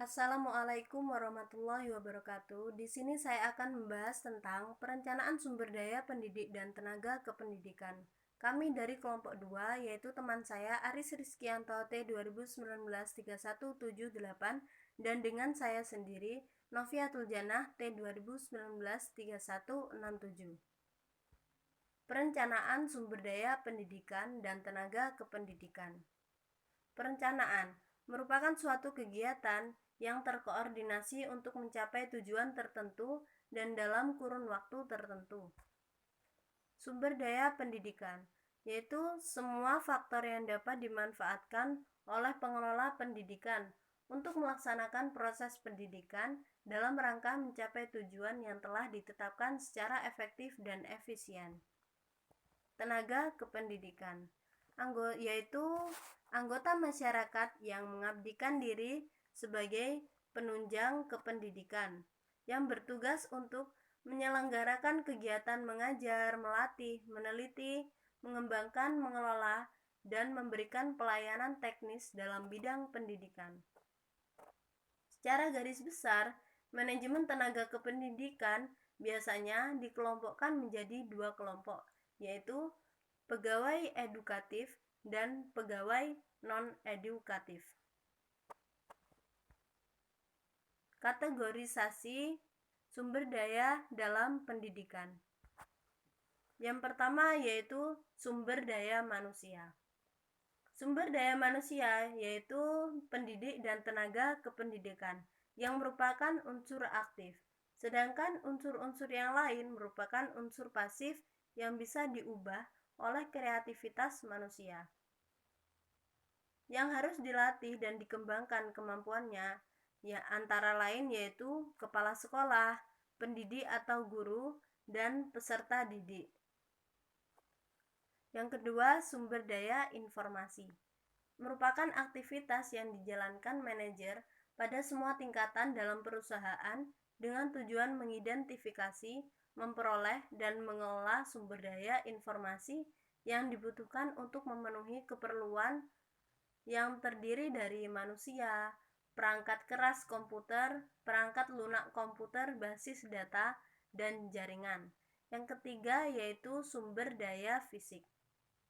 Assalamualaikum warahmatullahi wabarakatuh. Di sini saya akan membahas tentang perencanaan sumber daya pendidik dan tenaga kependidikan. Kami dari kelompok 2, yaitu teman saya Aris Rizkianto T 2019-3178 dan dengan saya sendiri Noviatul Janah T 2019-3167. Perencanaan sumber daya pendidikan dan tenaga kependidikan. Perencanaan merupakan suatu kegiatan yang terkoordinasi untuk mencapai tujuan tertentu dan dalam kurun waktu tertentu. Sumber daya pendidikan, yaitu semua faktor yang dapat dimanfaatkan oleh pengelola pendidikan untuk melaksanakan proses pendidikan dalam rangka mencapai tujuan yang telah ditetapkan secara efektif dan efisien. Tenaga kependidikan, yaitu anggota masyarakat yang mengabdikan diri sebagai penunjang kependidikan yang bertugas untuk menyelenggarakan kegiatan mengajar, melatih, meneliti, mengembangkan, mengelola, dan memberikan pelayanan teknis dalam bidang pendidikan. Secara garis besar, manajemen tenaga kependidikan biasanya dikelompokkan menjadi dua kelompok, yaitu pegawai edukatif dan pegawai non-edukatif. Kategorisasi sumber daya dalam pendidikan. Yang pertama yaitu sumber daya manusia. Sumber daya manusia yaitu pendidik dan tenaga kependidikan yang merupakan unsur aktif, sedangkan unsur-unsur yang lain merupakan unsur pasif yang bisa diubah oleh kreativitas manusia. Yang harus dilatih dan dikembangkan kemampuannya ya antara lain yaitu kepala sekolah, pendidik atau guru, dan peserta didik. Yang kedua, sumber daya informasi. Merupakan aktivitas yang dijalankan manajer pada semua tingkatan dalam perusahaan dengan tujuan mengidentifikasi, memperoleh, dan mengelola sumber daya informasi yang dibutuhkan untuk memenuhi keperluan yang terdiri dari manusia, perangkat keras komputer, perangkat lunak komputer basis data, dan jaringan. Yang ketiga yaitu sumber daya fisik.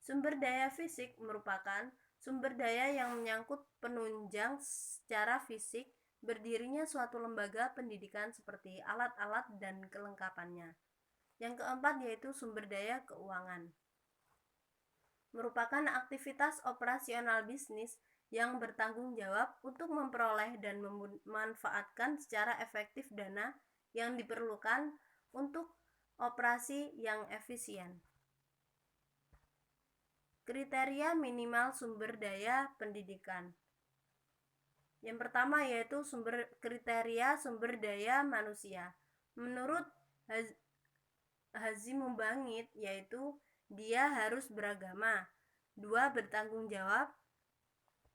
Sumber daya fisik merupakan sumber daya yang menyangkut penunjang secara fisik berdirinya suatu lembaga pendidikan seperti alat-alat dan kelengkapannya. Yang keempat yaitu sumber daya keuangan. Merupakan aktivitas operasional bisnis yang bertanggung jawab untuk memperoleh dan memanfaatkan secara efektif dana yang diperlukan untuk operasi yang efisien. Kriteria minimal sumber daya pendidikan. Yang pertama yaitu kriteria sumber daya manusia. Menurut Haji Mumbangit yaitu dia harus beragama, 2 bertanggung jawab,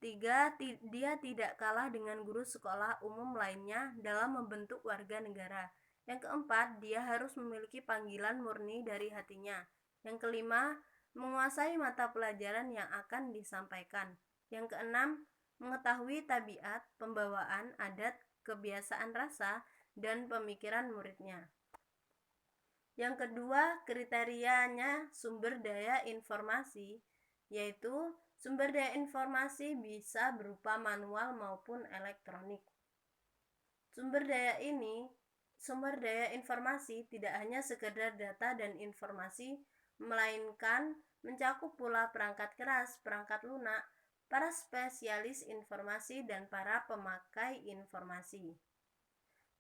3 dia tidak kalah dengan guru sekolah umum lainnya dalam membentuk warga negara. Yang keempat, dia harus memiliki panggilan murni dari hatinya. Yang kelima, menguasai mata pelajaran yang akan disampaikan. Yang keenam, mengetahui tabiat, pembawaan, adat, kebiasaan rasa, dan pemikiran muridnya. Yang kedua, kriterianya sumber daya informasi, yaitu sumber daya informasi bisa berupa manual maupun elektronik. Sumber daya informasi tidak hanya sekedar data dan informasi, melainkan mencakup pula perangkat keras, perangkat lunak, para spesialis informasi, dan para pemakai informasi.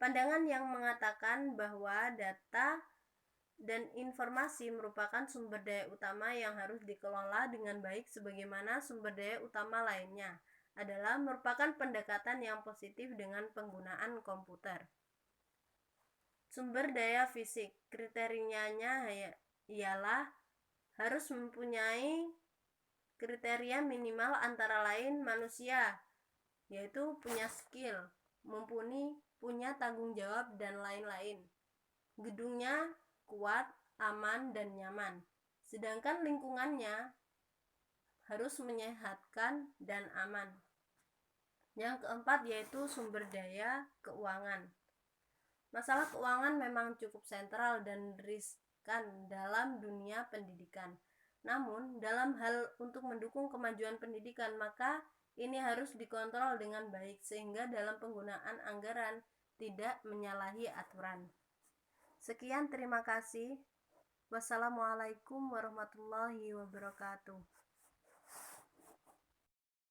Pandangan yang mengatakan bahwa data dan informasi merupakan sumber daya utama yang harus dikelola dengan baik sebagaimana sumber daya utama lainnya adalah merupakan pendekatan yang positif dengan penggunaan komputer. Sumber daya fisik, kriterianya ialah harus mempunyai kriteria minimal antara lain manusia, yaitu punya skill, punya tanggung jawab, dan lain-lain. Gedungnya kuat, aman, dan nyaman. Sedangkan lingkungannya harus menyehatkan dan aman. Yang keempat yaitu sumber daya keuangan. Masalah keuangan memang cukup sentral dan riskan dalam dunia pendidikan. Namun, dalam hal untuk mendukung kemajuan pendidikan, maka ini harus dikontrol dengan baik sehingga dalam penggunaan anggaran tidak menyalahi aturan. Sekian, terima kasih. Wassalamualaikum warahmatullahi wabarakatuh.